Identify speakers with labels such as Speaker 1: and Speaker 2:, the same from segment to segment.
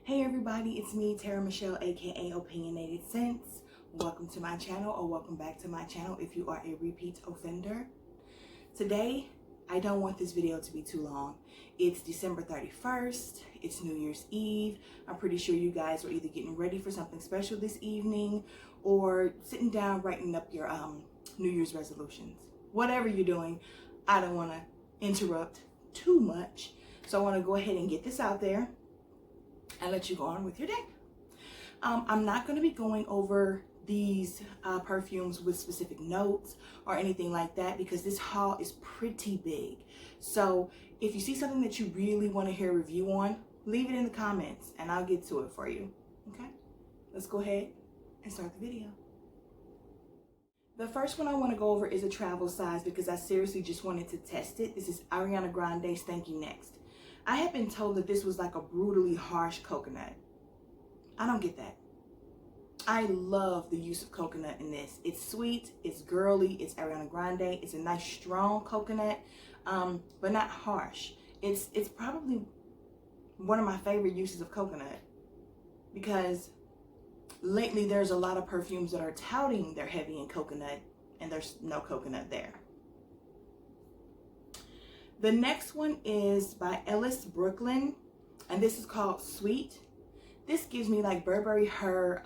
Speaker 1: Hey everybody, it's me, TeraMichelle, aka Opinionated Scents. Welcome to my channel, or welcome back to my channel if you are a repeat offender. Today, I don't want this video to be too long. It's December 31st, it's New Year's Eve. I'm pretty sure you guys are either getting ready for something special this evening or sitting down writing up your New Year's resolutions. Whatever you're doing, I don't want to interrupt too much. So I want to go ahead and get this out there and let you go on with your day. I'm not going to be going over these perfumes with specific notes or anything like that because this haul is pretty big. So if you see something that you really want to hear a review on, leave it in the comments and I'll get to it for you. Okay, let's go ahead and start the video. The first one I want to go over is a travel size because I seriously just wanted to test it. This is Ariana Grande's Thank You Next. I have been told that this was like a brutally harsh coconut. I don't get that. I love the use of coconut in this. It's sweet, it's girly, it's Ariana Grande. It's a nice strong coconut, but not harsh. It's probably one of my favorite uses of coconut because lately there's a lot of perfumes that are touting they're heavy in coconut and there's no coconut there. The next one is by Ellis Brooklyn, and this is called Sweet. This gives me like Burberry Her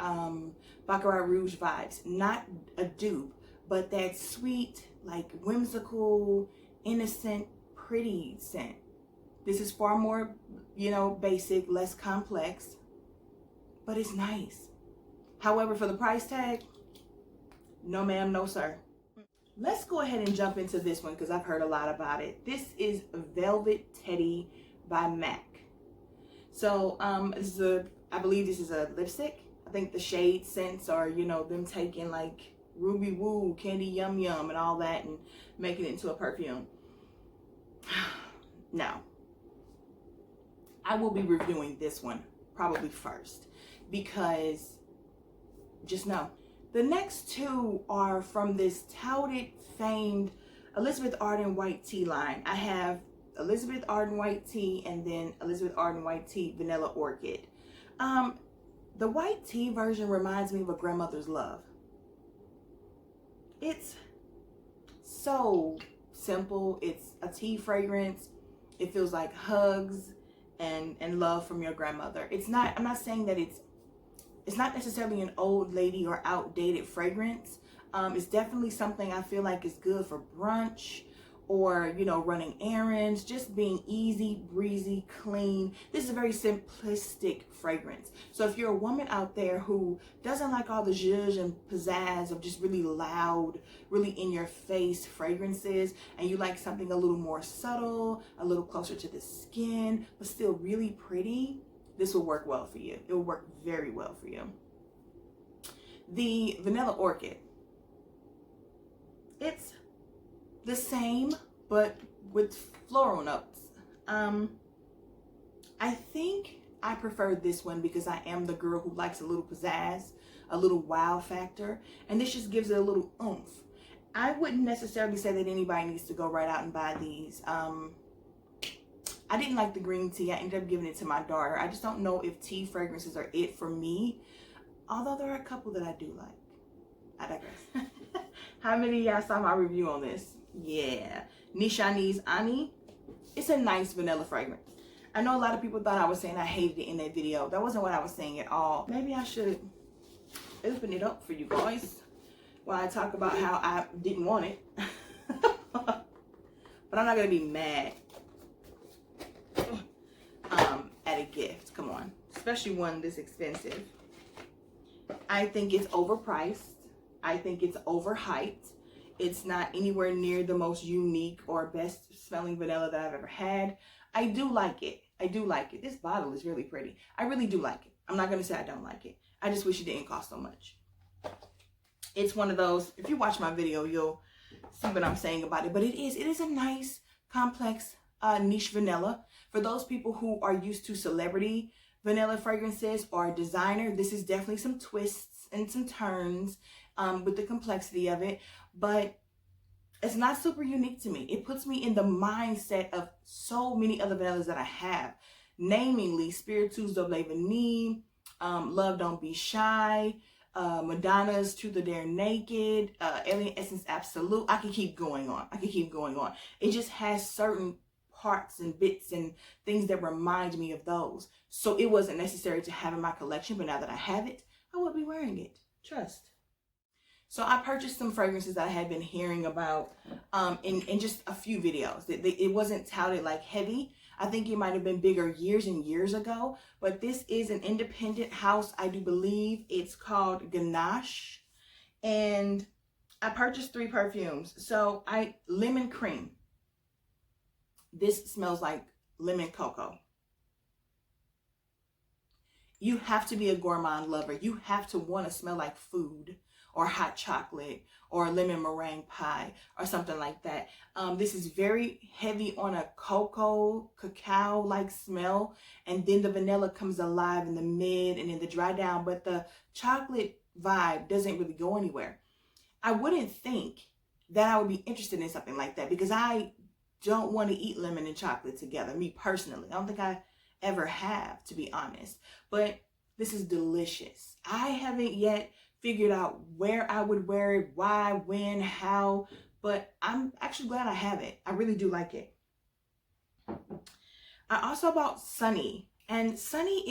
Speaker 1: Baccarat Rouge vibes. Not a dupe, but that sweet, like whimsical, innocent, pretty scent. This is far more, basic, less complex, but it's nice. However, for the price tag, no ma'am, no sir. Let's go ahead and jump into this one because I've heard a lot about it. This is Velvet Teddy by MAC. So I believe this is a lipstick. I think the shade scents are, them taking like Ruby Woo, Candy Yum Yum and all that and making it into a perfume. Now, I will be reviewing this one probably first because just know. The next two are from this touted, famed Elizabeth Arden White Tea line. I have Elizabeth Arden White Tea and then Elizabeth Arden White Tea Vanilla Orchid. The white tea version reminds me of a grandmother's love. It's so simple. It's a tea fragrance. It feels like hugs and love from your grandmother. I'm not saying that it's not necessarily an old lady or outdated fragrance. It's definitely something I feel like is good for brunch or, running errands, just being easy, breezy, clean. This is a very simplistic fragrance. So if you're a woman out there who doesn't like all the zhuzh and pizzazz of just really loud, really in your face fragrances, and you like something a little more subtle, a little closer to the skin, but still really pretty, this will work well for you. It will work very well for you. The Vanilla Orchid. It's the same, but with floral notes. I think I prefer this one because I am the girl who likes a little pizzazz, a little wow factor, and this just gives it a little oomph. I wouldn't necessarily say that anybody needs to go right out and buy these. I didn't like the green tea. I ended up giving it to my daughter. I just don't know if tea fragrances are it for me. Although there are a couple that I do like. I digress. How many of y'all saw my review on this? Yeah. Nishane Ani. It's a nice vanilla fragrance. I know a lot of people thought I was saying I hated it in that video. That wasn't what I was saying at all. Maybe I should open it up for you guys while I talk about how I didn't want it. But I'm not going to be mad at a gift. Come on, especially one this expensive. I think it's overpriced. I think it's overhyped. It's not anywhere near the most unique or best smelling vanilla that I've ever had. I do like it. I do like it. This bottle is really pretty. I really do like it. I'm not going to say I don't like it. I just wish it didn't cost so much. It's one of those, if you watch my video, you'll see what I'm saying about it. But it is a nice, complex, niche vanilla. For those people who are used to celebrity vanilla fragrances or designer, this is definitely some twists and some turns with the complexity of it. But it's not super unique to me. It puts me in the mindset of so many other vanillas that I have. namely Spiritueux de Vanille, Love Don't Be Shy, Madonna's Truth or Dare Naked, Alien Essence Absolute. I can keep going on. It just has certain parts and bits and things that remind me of those. So it wasn't necessary to have in my collection, but now that I have it, I will be wearing it. Trust. So I purchased some fragrances that I had been hearing about in just a few videos. It wasn't touted like heavy. I think it might have been bigger years and years ago, but this is an independent house. I do believe it's called Ganache, and I purchased 3 perfumes. So Lemon Cream. This smells like lemon cocoa. You have to be a gourmand lover. You have to want to smell like food or hot chocolate or lemon meringue pie or something like that. This is very heavy on a cacao-like smell, and then the vanilla comes alive in the mid and in the dry down, but the chocolate vibe doesn't really go anywhere. I wouldn't think that I would be interested in something like that because I don't want to eat lemon and chocolate together, me personally. I don't think I ever have, to be honest, but this is delicious. I haven't yet figured out where I would wear it, why, when, how, but I'm actually glad I have it. I really do like it. I also bought Sunny, and Sunny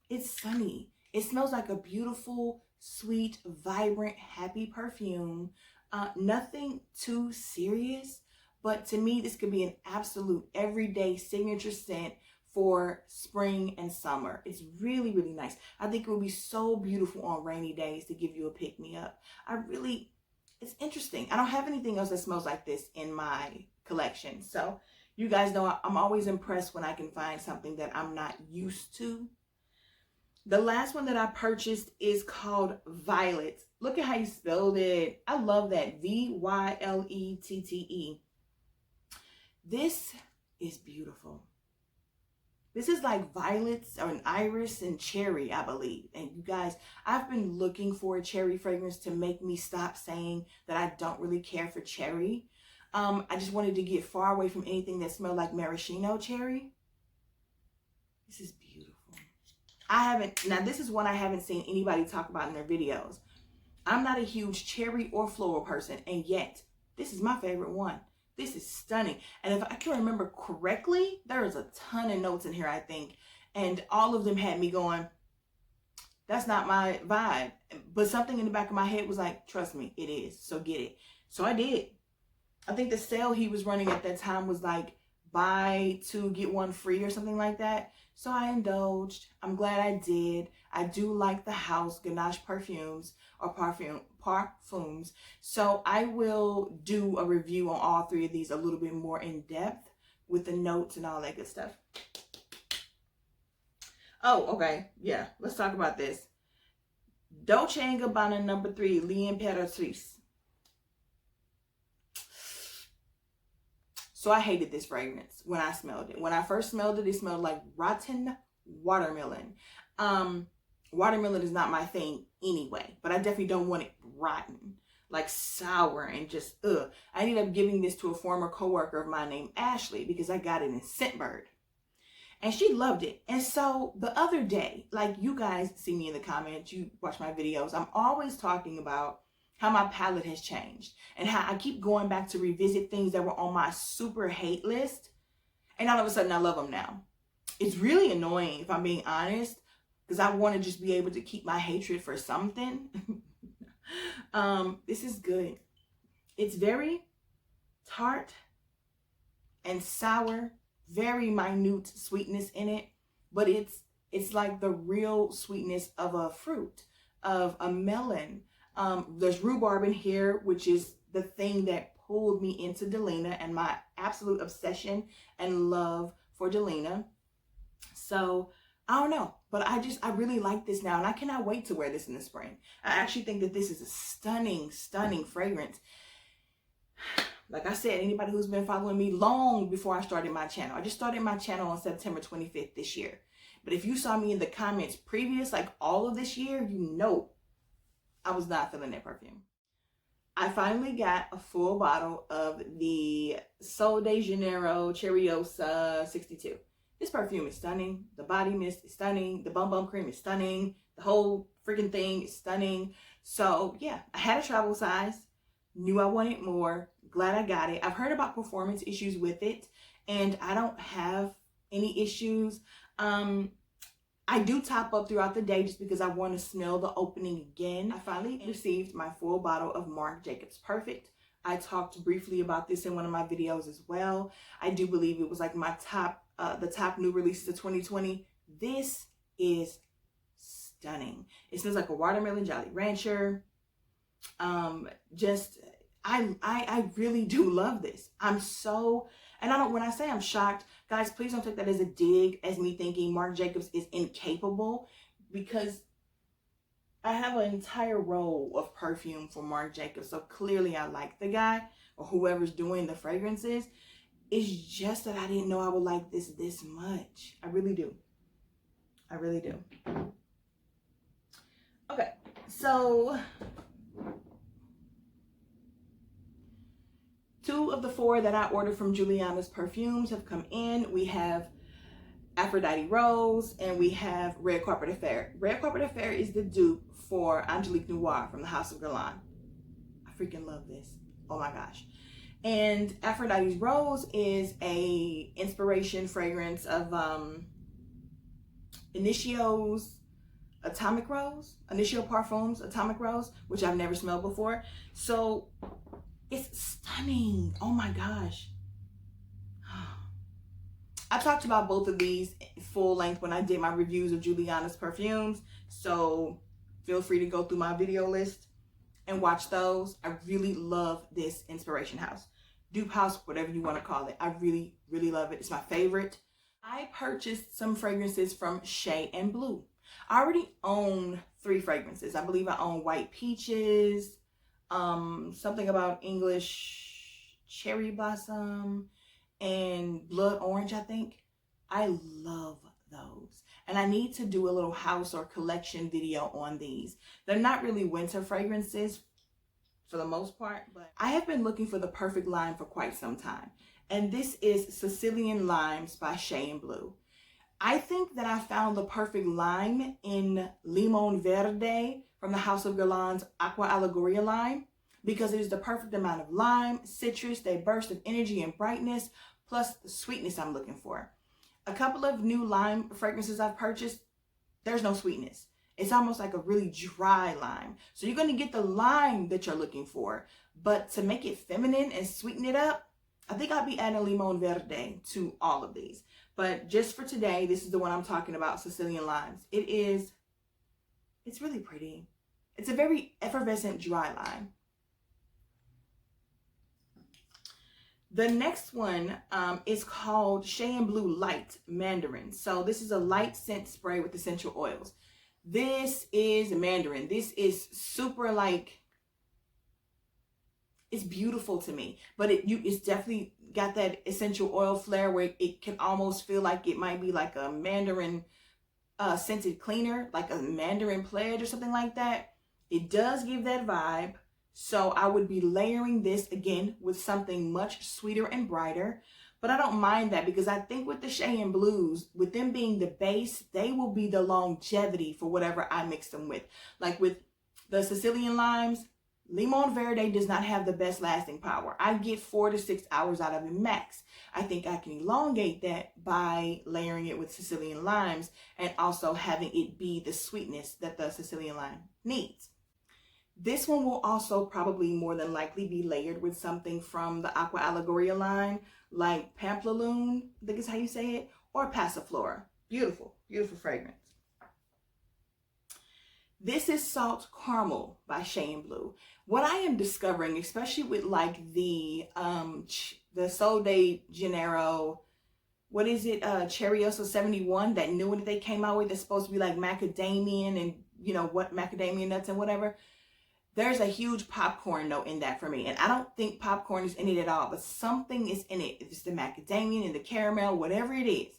Speaker 1: it's sunny. It smells like a beautiful, sweet, vibrant, happy perfume. Nothing too serious, but to me, this could be an absolute everyday signature scent for spring and summer. It's really, really nice. I think it would be so beautiful on rainy days to give you a pick-me-up. It's interesting. I don't have anything else that smells like this in my collection. So you guys know I'm always impressed when I can find something that I'm not used to. The last one that I purchased is called Vylette. Look at how you spelled it. I love that. Vylette. This is beautiful. This is like violets or an iris and cherry, I believe. And you guys, I've been looking for a cherry fragrance to make me stop saying that I don't really care for cherry. I just wanted to get far away from anything that smelled like maraschino cherry. This is beautiful. Now this is one I haven't seen anybody talk about in their videos. I'm not a huge cherry or floral person, and yet this is my favorite one. This is stunning. And if I can remember correctly, there is a ton of notes in here, I think. And all of them had me going, that's not my vibe. But something in the back of my head was like, trust me, it is. So get it. So I did. I think the sale he was running at that time was like buy 2, get 1 free or something like that. So I indulged. I'm glad I did. I do like the house, Ganache Perfumes or Parfums. So I will do a review on all 3 of these a little bit more in depth with the notes and all that good stuff. Oh, okay. Yeah, let's talk about this. Dolce & Gabbana number 3, L'Imperatrice. So I hated this fragrance when I smelled it. When I first smelled it, it smelled like rotten watermelon. Watermelon is not my thing anyway, but I definitely don't want it rotten, like sour and just ugh. I ended up giving this to a former coworker of mine named Ashley because I got it in Scentbird. And she loved it. And so the other day, like you guys see me in the comments, you watch my videos, I'm always talking about how my palette has changed and how I keep going back to revisit things that were on my super hate list. And all of a sudden I love them now. It's really annoying if I'm being honest, because I want to just be able to keep my hatred for something. This is good. It's very tart and sour, very minute sweetness in it, but it's like the real sweetness of a fruit, of a melon. There's rhubarb in here, which is the thing that pulled me into Delina and my absolute obsession and love for Delina. So I don't know, but I really like this now, and I cannot wait to wear this in the spring. I actually think that this is a stunning, stunning fragrance. Like I said, anybody who's been following me long before I started my channel, I just started my channel on September 25th this year. But if you saw me in the comments previous, like all of this year, you know I was not feeling that perfume. I finally got a full bottle of the Sol de Janeiro Cheriosa 62. This perfume is stunning. The body mist is stunning. The Bum Bum Cream is stunning. The whole freaking thing is stunning. So yeah, I had a travel size. Knew I wanted more. Glad I got it. I've heard about performance issues with it, and I don't have any issues. I do top up throughout the day just because I want to smell the opening again. I finally received my full bottle of Marc Jacobs Perfect. I talked briefly about this in one of my videos as well. I do believe it was like my top, the top new releases of 2020. This is stunning. It smells like a watermelon Jolly Rancher. I really do love this. I'm so, and I don't, when I say I'm shocked, guys, please don't take that as a dig, as me thinking Marc Jacobs is incapable, because I have an entire roll of perfume for Marc Jacobs. So clearly I like the guy or whoever's doing the fragrances. It's just that I didn't know I would like this much. I really do. I really do. Okay, so 2 of the 4 that I ordered from Julianna's Perfumes have come in. We have Aphrodite Rose and we have Red Carpet Affair. Red Carpet Affair is the dupe for Angelique Noir from the House of Ganache. I freaking love this. Oh my gosh. And Aphrodite's Rose is a inspiration fragrance of Initio's Atomic Rose, Initio Parfums Atomic Rose, which I've never smelled before. So it's stunning. Oh my gosh. I talked about both of these full length when I did my reviews of Julianna's perfumes. So feel free to go through my video list and watch those. I really love this inspiration house. Dupe house, whatever you want to call it. I really, really love it. It's my favorite. I purchased some fragrances from Shay and Blue. I already own 3 fragrances. I believe I own White Peaches, something about English Cherry Blossom, and Blood Orange, I think. I love those. And I need to do a little house or collection video on these. They're not really winter fragrances for the most part, but I have been looking for the perfect lime for quite some time. And this is Sicilian Limes by Shay and Blue. I think that I found the perfect lime in Limon Verde from the House of Guerlain's Aqua Allegoria lime, because it is the perfect amount of lime, citrus, they burst of energy and brightness, plus the sweetness I'm looking for. A couple of new lime fragrances I've purchased, there's no sweetness. It's almost like a really dry lime. So you're going to get the lime that you're looking for, but to make it feminine and sweeten it up, I think I'll be adding Limon Verde to all of these. But just for today, this is the one I'm talking about, Sicilian Limes. It's really pretty. It's a very effervescent dry lime. The next one is called Shay and Blue Lite Mandarin. So this is a light scent spray with essential oils. This is Mandarin. This is super like, it's beautiful to me, but it's definitely got that essential oil flair where it can almost feel like it might be like a Mandarin scented cleaner, like a Mandarin Pledge or something like that. It does give that vibe. So I would be layering this again with something much sweeter and brighter, but I don't mind that because I think with the Shay and Blues, with them being the base, they will be the longevity for whatever I mix them with. Like with the Sicilian Limes, Limon Verde does not have the best lasting power. I get 4 to 6 hours out of it max. I think I can elongate that by layering it with Sicilian Limes and also having it be the sweetness that the Sicilian lime needs. This one will also probably more than likely be layered with something from the Aqua Allegoria line, like Pamplaloon, I think is how you say it, or Passiflora. Beautiful, beautiful fragrance. This is Salt Caramel by Shay and Blue. What I am discovering, especially with like the Sol de Janeiro, what is it, Cheriosa 71, that new one that they came out with that's supposed to be like macadamia and you know what, macadamia nuts and whatever. There's a huge popcorn note in that for me. And I don't think popcorn is in it at all, but something is in it. If it's the macadamia and the caramel, whatever it is,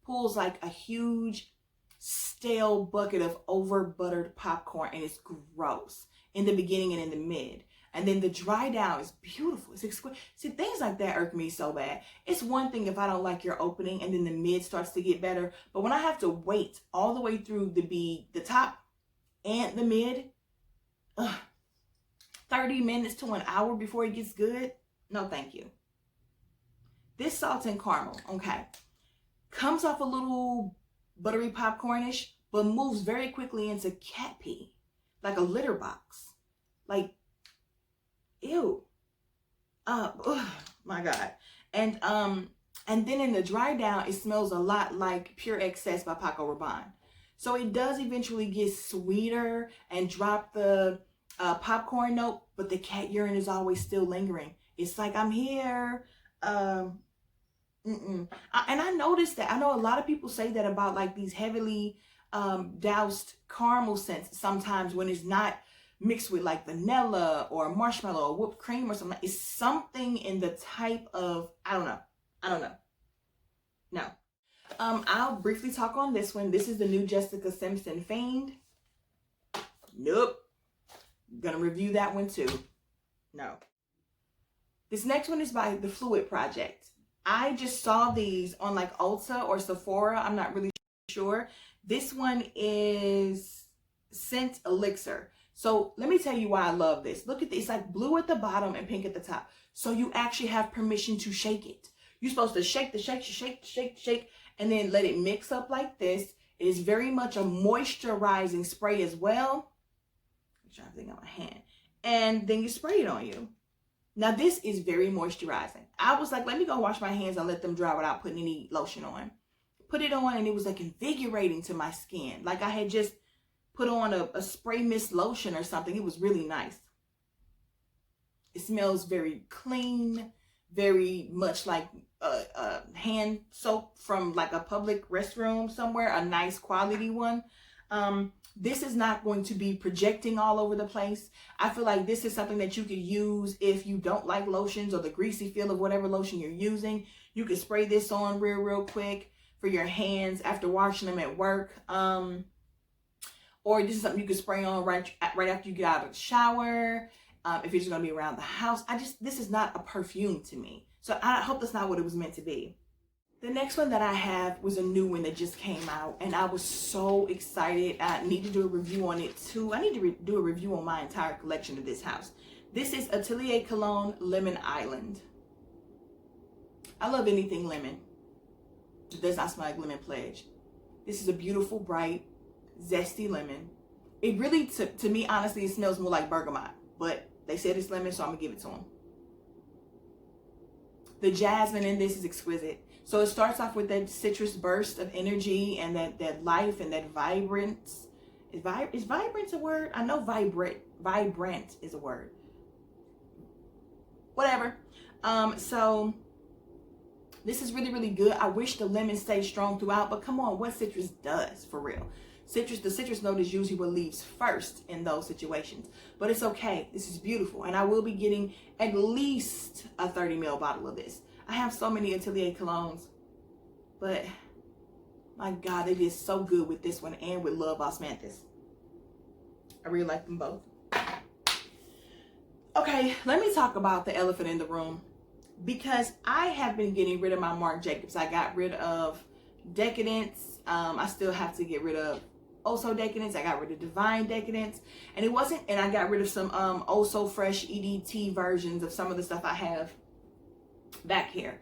Speaker 1: pulls like a huge stale bucket of over buttered popcorn, and it's gross in the beginning and in the mid. And then the dry down is beautiful. It's exquisite. See, things like that irk me so bad. It's one thing if I don't like your opening and then the mid starts to get better. But when I have to wait all the way through the top and the mid, 30 minutes to an hour before it gets good, no thank you. This Salt and Caramel, okay, comes off a little buttery popcornish, but moves very quickly into cat pee, like a litter box. Like, ew. Oh my God. And then in the dry down, it smells a lot like Pure Excess by Paco Rabanne. So it does eventually get sweeter and drop the popcorn note, but the cat urine is always still lingering. It's like, I'm here. And I noticed that. I know a lot of people say that about like these heavily doused caramel scents sometimes when it's not mixed with like vanilla or marshmallow or whipped cream or something. It's something in the type of, I don't know. No. I'll briefly talk on this one. This is the new Jessica Simpson Fiend. Nope. Gonna review that one too. No. This next one is by the Phluid Project. I just saw these on like Ulta or Sephora. I'm not really sure. This one is Scent Elixir. So let me tell you why I love this. Look at this. It's like blue at the bottom and pink at the top. So you actually have permission to shake it. You're supposed to shake, and then let it mix up like this. It is very much a moisturizing spray as well. I'm trying to think on my hand. And then you spray it on you. Now this is very moisturizing. I was like, let me go wash my hands and let them dry without putting any lotion on. Put it on and it was like invigorating to my skin. Like I had just put on a spray mist lotion or something. It was really nice. It smells very clean, very much like hand soap from like a public restroom somewhere, a nice quality one. This is not going to be projecting all over the place. I feel like this is something that you could use if you don't like lotions or the greasy feel of whatever lotion you're using. You could spray this on real quick for your hands after washing them at work. Or this is something you could spray on right after you get out of the shower. If you're just going to be around the house. This is not a perfume to me. So I hope that's not what it was meant to be. The next one that I have was a new one that just came out, and I was so excited. I need to do a review on it too. I need to do a review on my entire collection of this house. This is Atelier Cologne Lemon Island. I love anything lemon. It does not smell like lemon pledge. This is a beautiful, bright, zesty lemon. It really, to me, honestly, it smells more like bergamot, but they said it's lemon, so I'm gonna give it to them. The jasmine in this is exquisite. So it starts off with that citrus burst of energy and that life and that vibrance. Is vibrance a word? I know vibrant is a word. Whatever. So this is really good. I wish the lemon stayed strong throughout, but come on, what citrus does for real? The citrus note is usually what leaves first in those situations, but it's okay. This is beautiful, and I will be getting at least a 30 ml bottle of this. I have so many Atelier colognes, but my God, they did so good with this one and with Love Osmanthus. I really like them both. Okay, let me talk about the elephant in the room, because I have been getting rid of my Marc Jacobs. I got rid of Decadence. I still have to get rid of Oh So Decadence. I got rid of Divine Decadence, and I got rid of some Oh So Fresh EDT versions of some of the stuff I have back here.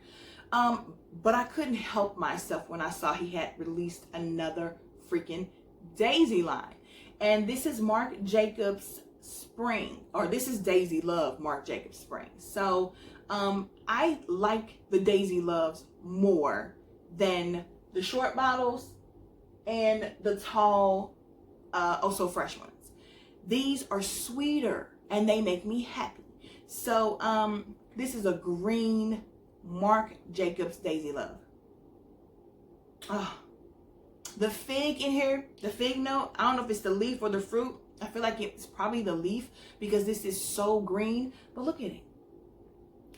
Speaker 1: But I couldn't help myself when I saw he had released another freaking Daisy line. And this is Marc Jacobs Spring, or this is Daisy Love Marc Jacobs Spring. So I like the Daisy Loves more than the short bottles and the tall Oh So Fresh ones. These are sweeter and they make me happy. So this is a green Marc Jacobs Daisy Love. Oh, the fig in here, the fig note, I don't know if it's the leaf or the fruit. I feel like it's probably the leaf because this is so green, but look at it.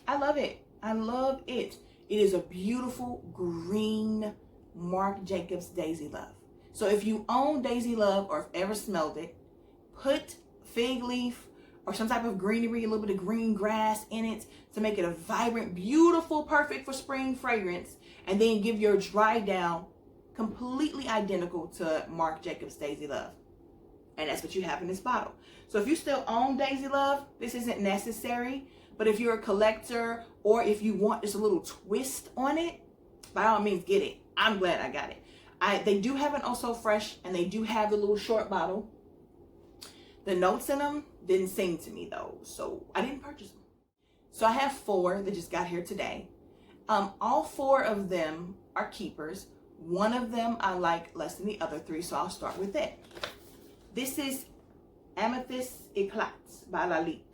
Speaker 1: I love it. I love it. It is a beautiful green Marc Jacobs Daisy Love. So if you own Daisy Love or have ever smelled it, put fig leaf or some type of greenery, a little bit of green grass in it to make it a vibrant, beautiful, perfect for spring fragrance, and then give your dry down completely identical to Marc Jacobs Daisy Love. And that's what you have in this bottle. So if you still own Daisy Love, this isn't necessary. But if you're a collector, or if you want just a little twist on it, by all means get it. I'm glad I got it. They do have an Oh So Fresh, and they do have the little short bottle. The notes in them didn't sing to me though, so I didn't purchase them. So I have 4 that just got here today. All 4 of them are keepers. One of them I like less than the other 3, so I'll start with it. This is Amethyst L'eclat by Lite.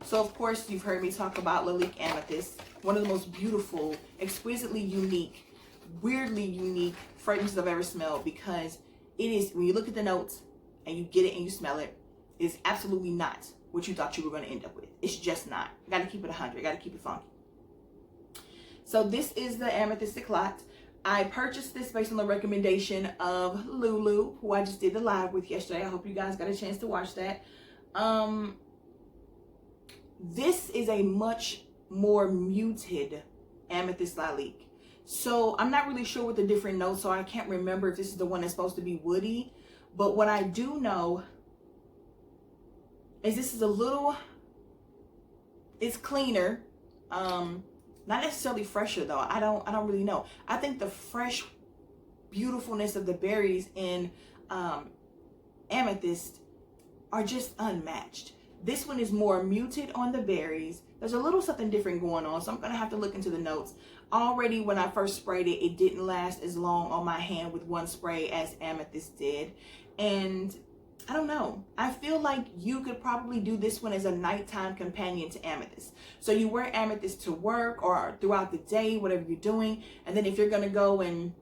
Speaker 1: So of course you've heard me talk about Lite Amethyst, one of the most beautiful, exquisitely unique, weirdly unique fragrances I've ever smelled, because it is, when you look at the notes and you get it and you smell it, it's absolutely not what you thought you were going to end up with. It's just not. I got to keep it 100. I got to keep it funky. So this is the Amethyst L'eclat. I purchased this based on the recommendation of Lulu, who I just did the live with yesterday. I hope you guys got a chance to watch that. This is a much more muted Amethyst L'eclat. So I'm not really sure what the different notes are. I can't remember if this is the one that's supposed to be woody. But what I do know is this is a little, it's cleaner. Not necessarily fresher though. I don't really know. I think the fresh beautifulness of the berries in Amethyst are just unmatched. This one is more muted on the berries. There's a little something different going on, so I'm gonna have to look into the notes. Already when I first sprayed it, it didn't last as long on my hand with one spray as Amethyst did. And I don't know. I feel like you could probably do this one as a nighttime companion to Amethyst. So you wear Amethyst to work or throughout the day, whatever you're doing. And then if you're going to go and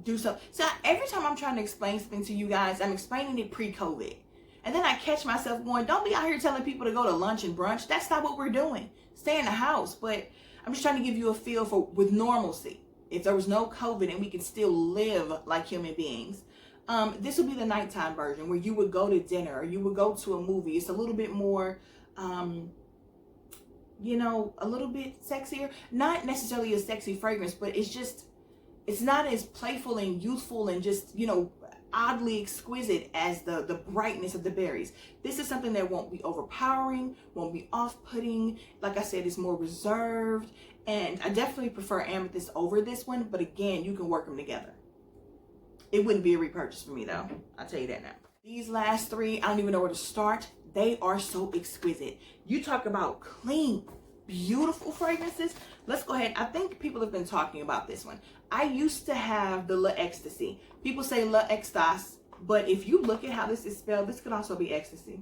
Speaker 1: do something. So every time I'm trying to explain something to you guys, I'm explaining it pre-COVID. And then I catch myself going, don't be out here telling people to go to lunch and brunch. That's not what we're doing. Stay in the house. But I'm just trying to give you a feel for with normalcy. If there was no COVID and we could still live like human beings. This would be the nighttime version where you would go to dinner or you would go to a movie. It's a little bit more, you know, a little bit sexier. Not necessarily a sexy fragrance, but it's just, it's not as playful and youthful and just, you know, oddly exquisite as the brightness of the berries. This is something that won't be overpowering, won't be off-putting. Like I said, it's more reserved. And I definitely prefer Amethyst over this one. But again, you can work them together. It wouldn't be a repurchase for me though. I'll tell you that now. These last 3, I don't even know where to start. They are so exquisite. You talk about clean, beautiful fragrances. Let's go ahead. I think people have been talking about this one. I used to have the L'Ecstasy. People say L'Extase, but if you look at how this is spelled, this could also be ecstasy.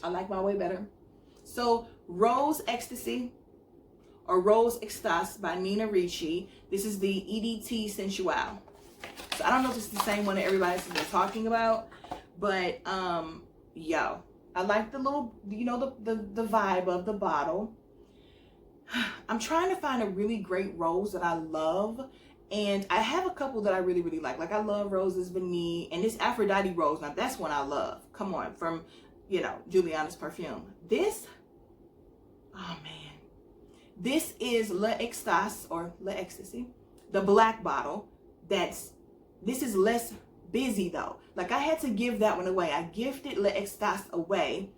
Speaker 1: I like mine way better. So Rose Ecstasy or Rose Extase by Nina Ricci. This is the EDT Sensual. So I don't know if it's the same one that everybody's been talking about, but yo, I like the little, you know, the vibe of the bottle. I'm trying to find a really great rose that I love, and I have a couple that I really like. Like I love Roses Vanille and this Aphrodite rose. Now that's one I love. Come on, from, you know, Julianna's Perfume. This, oh man, this is L'Extase or L'Ecstasy, the black bottle. This is less busy though. Like I had to give that one away. I gifted L'Extase away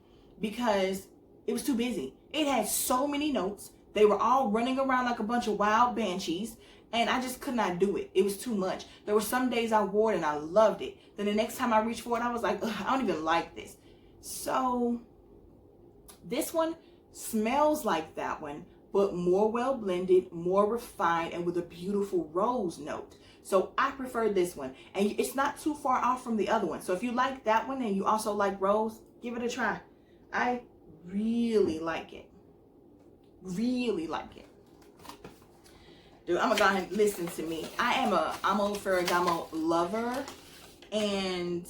Speaker 1: because it was too busy. It had so many notes. They were all running around like a bunch of wild banshees, and I just could not do it. It was too much. There were some days I wore it and I loved it. Then the next time I reached for it, I was like, ugh, I don't even like this. So this one smells like that one, but more well blended, more refined, and with a beautiful rose note. So I prefer this one, and it's not too far off from the other one. So if you like that one and you also like rose, give it a try. I really like it. Really like it. Dude, I'm gonna go ahead and listen to me. I am a Amo Ferragamo lover, and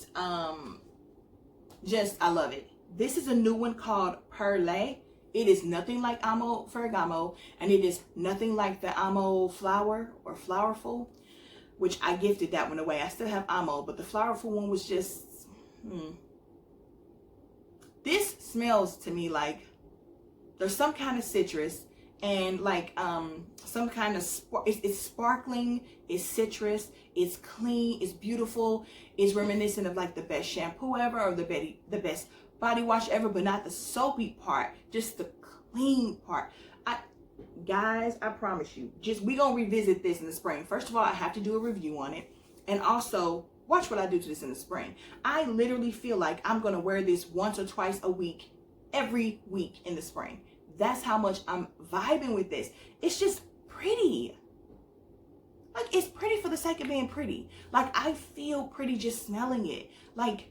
Speaker 1: just I love it. This is a new one called Perle. It is nothing like Amo Ferragamo, and it is nothing like the Amo Flower or Flowerful, which I gifted that one away. I still have Amo, but the Flowerful one was just, This smells to me like there's some kind of citrus and like some kind of it's sparkling, it's citrus, it's clean, it's beautiful, it's reminiscent of like the best shampoo ever or the best body wash ever, but not the soapy part, just the clean part. Guys, I promise you, we gonna revisit this in the spring. First of all, I have to do a review on it, and also watch what I do to this in the spring. I literally feel like I'm gonna wear this once or twice a week, every week in the spring. That's how much I'm vibing with this. It's just pretty. Like, it's pretty for the sake of being pretty. Like, I feel pretty just smelling it. Like,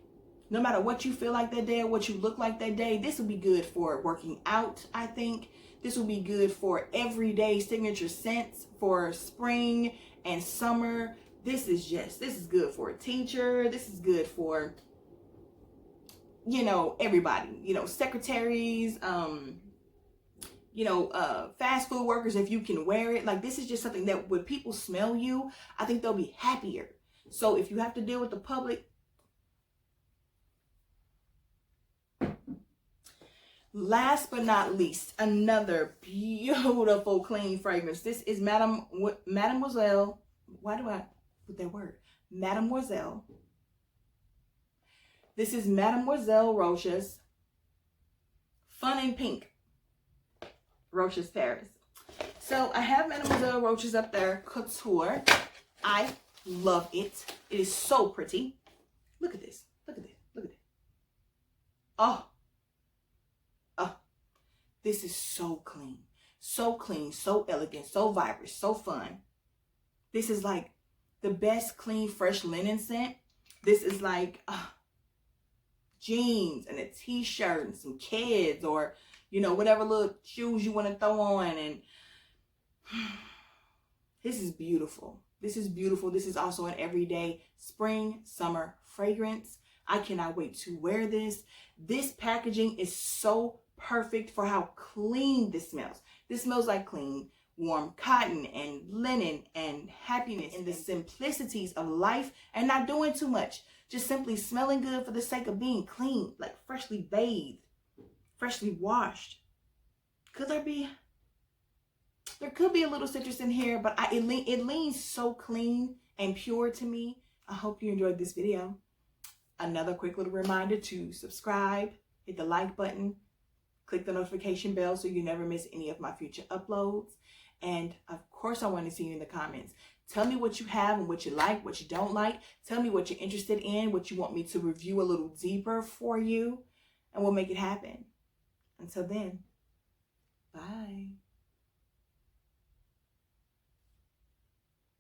Speaker 1: no matter what you feel like that day or what you look like that day, this will be good for working out, I think. This will be good for everyday signature scents for spring and summer. This is good for a teacher. This is good for, you know, everybody, you know, secretaries, fast food workers, if you can wear it. Like, this is just something that when people smell you, I think they'll be happier. So if you have to deal with the public, last but not least, another beautiful clean fragrance. This is Mademoiselle. Why do I put that word? Mademoiselle. This is Mademoiselle Roche's Fun in Pink. Roche's Paris. So I have Mademoiselle Roche's up there, Couture. I love it. It is so pretty. Look at this. Look at this. Look at this. Oh. This is so clean, so elegant, so vibrant, so fun. This is like the best clean, fresh linen scent. This is like jeans and a t-shirt and some kids, or, you know, whatever little shoes you want to throw on. And this is beautiful. This is beautiful. This is also an everyday spring, summer fragrance. I cannot wait to wear this. This packaging is so perfect for how clean this smells. This smells like clean, warm cotton and linen and happiness and the simplicities of life, and not doing too much. Just simply smelling good for the sake of being clean, like freshly bathed, freshly washed. There could be a little citrus in here, but it leans so clean and pure to me. I hope you enjoyed this video. Another quick little reminder to subscribe, hit the like button, click the notification bell so you never miss any of my future uploads. And of course, I want to see you in the comments. Tell me what you have and what you like, what you don't like. Tell me what you're interested in, what you want me to review a little deeper for you, and we'll make it happen. Until then, bye.